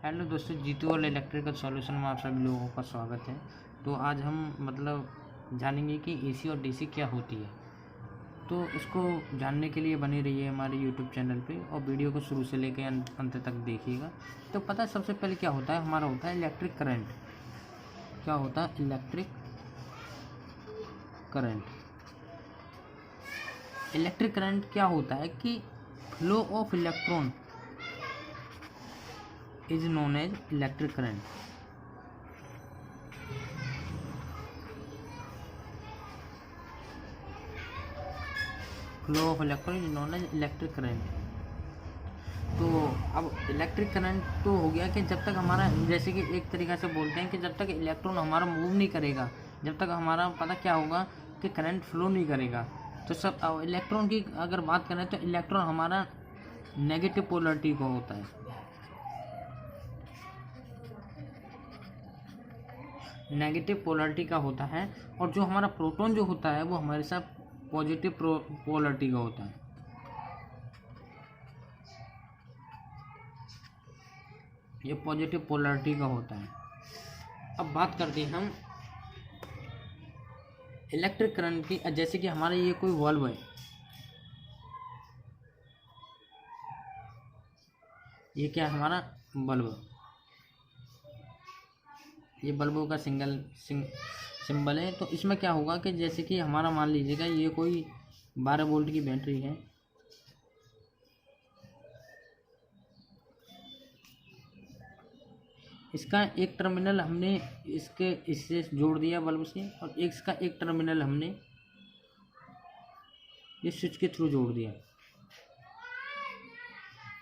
Hello दोस्तों, जीतू और electrical solution में आप सभी लोगों का स्वागत है। तो आज हम जानेंगे कि एसी और डीसी क्या होती है। तो इसको जानने के लिए बने रहिए हमारे यूट्यूब चैनल पे और वीडियो को शुरू से लेकर अंत तक देखिएगा। तो पता है सबसे पहले क्या होता है, हमारा होता है इलेक्ट्रिक करंट। क्या होता है इलेक्ट्रिक करंट? इलेक्ट्रिक करंट क्या होता है कि flow of electron is known as electric current. Flow of electron is known as electric current. तो अब इलेक्ट्रिक करंट तो हो गया कि जब तक हमारा, जैसे कि एक तरीक़ा से बोलते हैं कि जब तक इलेक्ट्रॉन हमारा मूव नहीं करेगा, जब तक हमारा पता क्या होगा कि करंट फ्लो नहीं करेगा। तो सब इलेक्ट्रॉन की अगर बात करें तो इलेक्ट्रॉन हमारा नेगेटिव पोलरिटी का होता है, नेगेटिव पोलरिटी का होता है। और जो हमारा प्रोटॉन जो होता है वो हमारे साथ पॉजिटिव पोलरिटी का होता है। ये पॉजिटिव पोलरिटी का होता है। अब बात करते हैं हम इलेक्ट्रिक करंट की। जैसे कि हमारा ये कोई बल्ब है, ये क्या है हमारा बल्ब, ये बल्बों का सिंबल है। तो इसमें क्या होगा कि जैसे कि हमारा मान लीजिएगा ये कोई 12 वोल्ट की बैटरी है। इसका एक टर्मिनल हमने इससे जोड़ दिया बल्ब से, और इसका एक टर्मिनल हमने ये स्विच के थ्रू जोड़ दिया।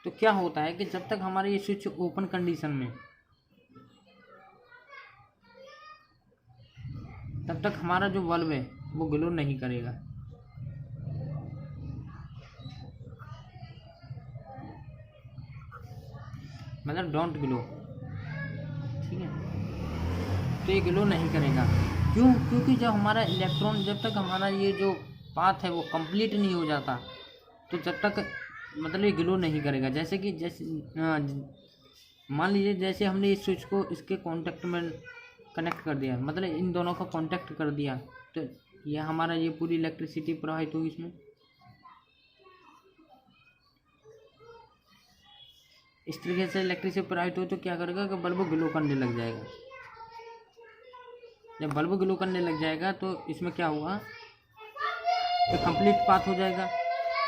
तो क्या होता है कि जब तक हमारा ये स्विच ओपन कंडीशन में, तब तक हमारा जो बल्ब है वो ग्लो नहीं करेगा। मतलब डोंट ग्लो, ठीक है। तो ये ग्लो नहीं करेगा, क्यों? क्योंकि जब हमारा इलेक्ट्रॉन, जब तक हमारा ये जो पाथ है वो कंप्लीट नहीं हो जाता, तो जब तक मतलब ये ग्लो नहीं करेगा। जैसे मान लीजिए जैसे हमने इस स्विच को इसके कॉन्टेक्ट में कनेक्ट कर दिया, मतलब इन दोनों का कांटेक्ट कर दिया, तो यह हमारा ये पूरी इलेक्ट्रिसिटी प्रवाहित होगी इसमें। इस तरीके से इलेक्ट्रिसिटी प्रवाहित हो तो क्या करेगा कि बल्ब ग्लो करने लग जाएगा। जब बल्ब ग्लो करने लग जाएगा तो इसमें क्या होगा कि कंप्लीट पाथ हो जाएगा।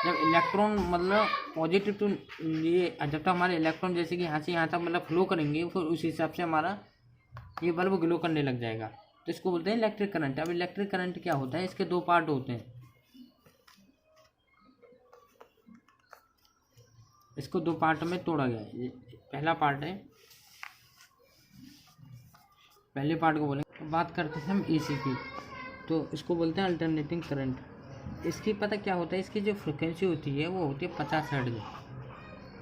जब इलेक्ट्रॉन मतलब पॉजिटिव टू ये, जब तक हमारे इलेक्ट्रॉन जैसे कि यहाँ से यहाँ तक मतलब फ्लो करेंगे, फिर उस हिसाब से हमारा ये बल्ब ग्लो करने लग जाएगा। तो इसको बोलते हैं इलेक्ट्रिक करंट। अब इलेक्ट्रिक करंट क्या होता है, इसके दो पार्ट होते हैं। इसको दो पार्ट में तोड़ा गया है। पहला पार्ट है, पहले पार्ट को बोलेंगे। बात करते हैं हम एसी की, तो इसको बोलते हैं अल्टरनेटिंग करंट। इसकी पता क्या होता है, इसकी जो फ्रिक्वेंसी होती है वो होती है 50 हर्ट्ज,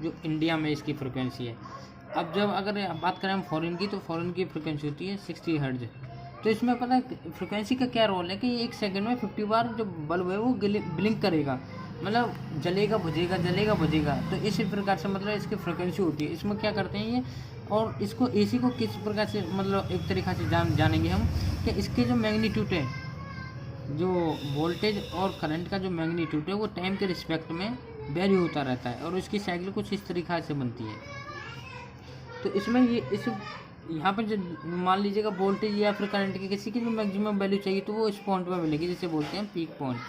जो इंडिया में इसकी फ्रिक्वेंसी है। अब जब अगर बात करें हम फॉरेन की, तो फॉरेन की फ्रिक्वेंसी होती है 60 हर्ट्ज। तो इसमें पता है फ्रिक्वेंसी का क्या रोल है कि एक सेकंड में 50 बार जो बल्ब है वो ब्लिंक करेगा, मतलब जलेगा बुझेगा, जलेगा बुझेगा। तो इसी प्रकार से मतलब इसकी फ्रिक्वेंसी होती है। इसमें क्या करते हैं ये, और इसको एसी को किस प्रकार से मतलब एक तरीक़ा से जानेंगे हम कि इसके जो मैग्नीट्यूड है, जो वोल्टेज और करंट का जो मैग्नीट्यूड है वो टाइम के रिस्पेक्ट में वेरी होता रहता है, और इसकी साइकिल कुछ इस तरीक़ा से बनती है। तो इसमें ये यहाँ पर जो मान लीजिएगा वोल्टेज या फिर करंट की किसी की जो मैक्सिमम वैल्यू चाहिए तो वो इस पॉइंट पर मिलेगी, जिसे बोलते हैं पीक पॉइंट।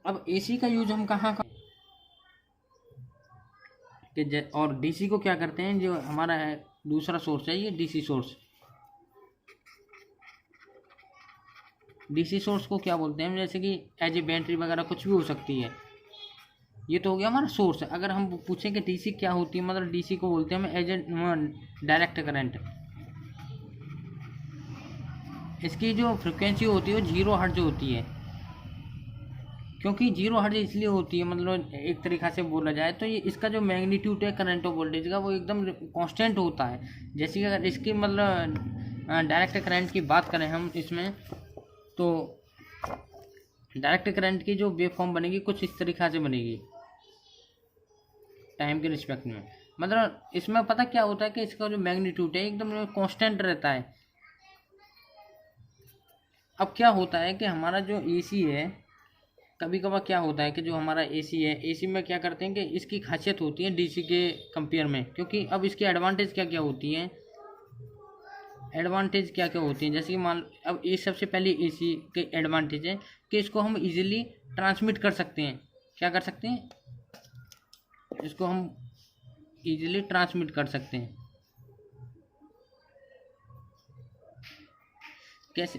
अब एसी का यूज हम कहाँ और डीसी को क्या करते हैं, जो हमारा है दूसरा सोर्स है ये डीसी सोर्स। डीसी सोर्स को क्या बोलते हैं, जैसे कि एज ए बैटरी वगैरह कुछ भी हो सकती है। ये तो हो गया हमारा सोर्स। अगर हम पूछें कि डीसी क्या होती है, मतलब डीसी को बोलते हैं हम एज ए डायरेक्ट करंट। इसकी जो फ्रिक्वेंसी होती है वो 0 हर्ट्ज होती है। क्योंकि 0 हर्ट्ज इसलिए होती है, मतलब एक तरीक़ा से बोला जाए तो ये इसका जो मैग्नीट्यूड है करंट और वोल्टेज का वो एकदम कांस्टेंट होता है। जैसे कि अगर इसकी मतलब डायरेक्ट करंट की बात करें हम इसमें, तो डायरेक्ट करंट की जो वेव फॉर्म बनेगी कुछ इस तरीक़ा से बनेगी। टाइम के रिस्पेक्ट में। मतलब इसमें पता क्या होता है कि इसका जो मैग्नीट्यूड है एकदम कांस्टेंट रहता है। अब क्या होता है कि हमारा जो एसी है, कभी कभार क्या होता है कि जो हमारा एसी है, एसी में क्या करते हैं कि इसकी खासियत होती है डीसी के कंपेयर में, क्योंकि अब इसकी एडवांटेज क्या क्या होती हैं, एडवांटेज क्या क्या होती हैं, जैसे कि मान अब ये सबसे पहले एसी के एडवांटेज है कि इसको हम इजीली ट्रांसमिट कर सकते हैं। क्या कर सकते हैं, इसको हम इजीली ट्रांसमिट कर सकते हैं। कैसे,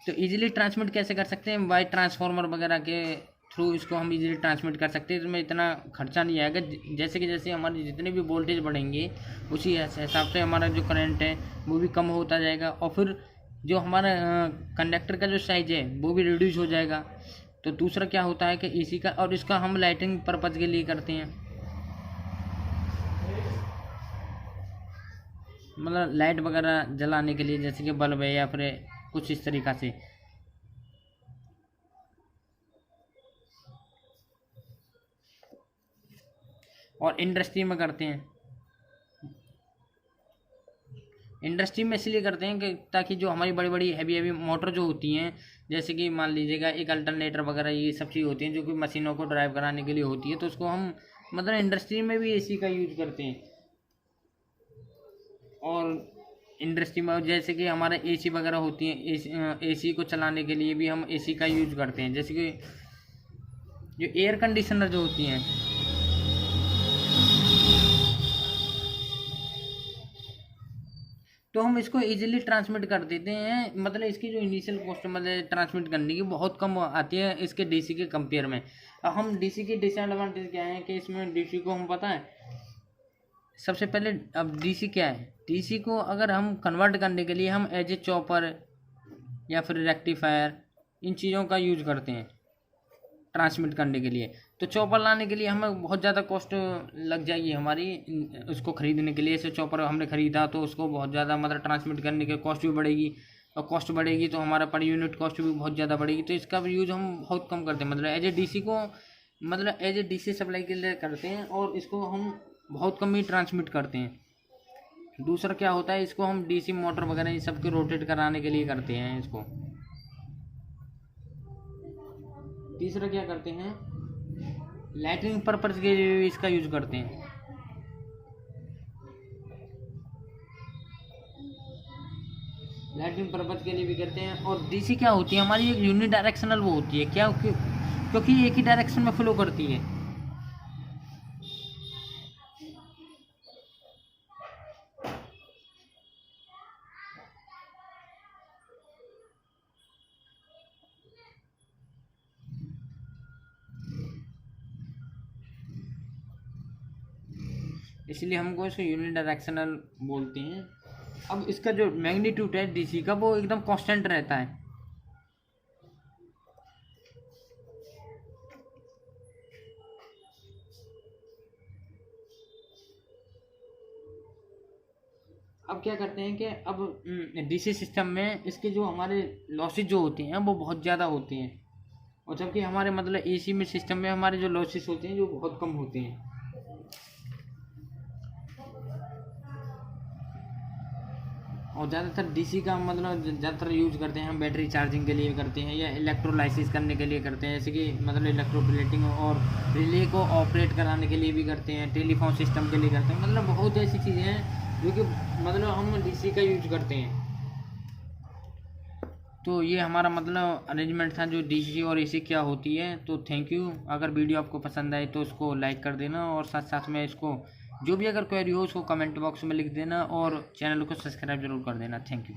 तो इजीली ट्रांसमिट कैसे कर सकते हैं, बाय ट्रांसफार्मर वगैरह के थ्रू इसको हम इजीली ट्रांसमिट कर सकते हैं। इसमें इतना खर्चा नहीं आएगा। जैसे कि जैसे हमारे जितने भी वोल्टेज बढ़ेंगे उसी हिसाब से हमारा जो करंट है वो भी कम होता जाएगा, और फिर जो हमारा कंडक्टर का जो साइज है वो भी रिड्यूस हो जाएगा। तो दूसरा क्या होता है कि एसी का, और इसका हम लाइटिंग पर्पज़ के लिए करते हैं, मतलब लाइट वगैरह जलाने के लिए, जैसे कि बल्ब है या फिर कुछ इस तरीक़ा से। और इंडस्ट्री में करते हैं, इंडस्ट्री में इसलिए करते हैं कि ताकि जो हमारी बड़ी बड़ी हैवी मोटर जो होती हैं, जैसे कि मान लीजिएगा एक अल्टरनेटर वगैरह, ये सब चीज़ होती हैं जो कि मशीनों को ड्राइव कराने के लिए होती है, तो उसको हम मतलब इंडस्ट्री में भी एसी का यूज करते हैं। और इंडस्ट्री में जैसे कि हमारा एसी वगैरह होती है, एसी को चलाने के लिए भी हम एसी का यूज करते हैं। जैसे कि जो एयर कंडीशनर जो होती हैं, तो हम इसको इजीली ट्रांसमिट कर देते हैं। मतलब इसकी जो इनिशियल कॉस्ट मतलब ट्रांसमिट करने की बहुत कम आती है इसके डीसी के कंपेयर में। अब हम डीसी की डिसएडवांटेज क्या है कि इसमें डीसी को हम पता है सबसे पहले, अब डीसी क्या है, डीसी को अगर हम कन्वर्ट करने के लिए हम एज ए चॉपर या फिर रेक्टिफायर इन चीज़ों का यूज करते हैं ट्रांसमिट करने के लिए। तो चॉपर लाने के लिए हमें बहुत ज़्यादा कॉस्ट लग जाएगी हमारी उसको ख़रीदने के लिए। ऐसे चॉपर हमने ख़रीदा तो उसको बहुत ज़्यादा मतलब ट्रांसमिट करने की कॉस्ट भी बढ़ेगी, और कॉस्ट बढ़ेगी तो हमारा पर यूनिट कॉस्ट भी बहुत ज़्यादा बढ़ेगी। तो इसका भी यूज़ हम बहुत कम करते हैं, मतलब एज ए डीसी को, मतलब एज ए डीसी सप्लाई के लिए करते हैं, और इसको हम बहुत कम ही ट्रांसमिट करते हैं। दूसरा क्या होता है, इसको हम डीसी मोटर वगैरह ये सब के रोटेट कराने के लिए करते हैं इसको। तीसरा क्या करते हैं, लाइटिंग पर्पज के लिए इसका यूज करते हैं। लाइटिंग पर्पज के लिए भी करते हैं। और डीसी क्या होती है हमारी, एक यूनिडायरेक्शनल वो होती है, क्या क्योंकि एक ही डायरेक्शन में फ्लो करती है। इसलिए हमको इसको यूनिडायरेक्शनल बोलते हैं। अब इसका जो मैग्नीट्यूड है डीसी का वो एकदम कांस्टेंट रहता है। अब क्या करते हैं कि अब डीसी सिस्टम में इसके जो हमारे लॉसेज जो होते हैं वो बहुत ज़्यादा होते हैं, और जबकि हमारे मतलब एसी में सिस्टम में हमारे जो लॉसेज होते हैं जो बहुत कम होते हैं। और ज़्यादातर डीसी का मतलब ज़्यादातर यूज करते हैं हम बैटरी चार्जिंग के लिए करते हैं, या इलेक्ट्रोलाइसिस करने के लिए करते हैं, जैसे कि मतलब इलेक्ट्रोप्लेटिंग और रिले को ऑपरेट कराने के लिए भी करते हैं, टेलीफोन सिस्टम के लिए करते हैं। मतलब बहुत ऐसी चीज़ें हैं जो कि मतलब हम डीसी का यूज करते हैं। तो ये हमारा मतलब अरेंजमेंट था जो डीसी और एसी क्या होती है। तो थैंक यू। अगर वीडियो आपको पसंद आए तो उसको लाइक कर देना, और साथ साथ में इसको जो भी अगर क्वेरी हो उसको कमेंट बॉक्स में लिख देना, और चैनल को सब्सक्राइब जरूर कर देना। Thank you.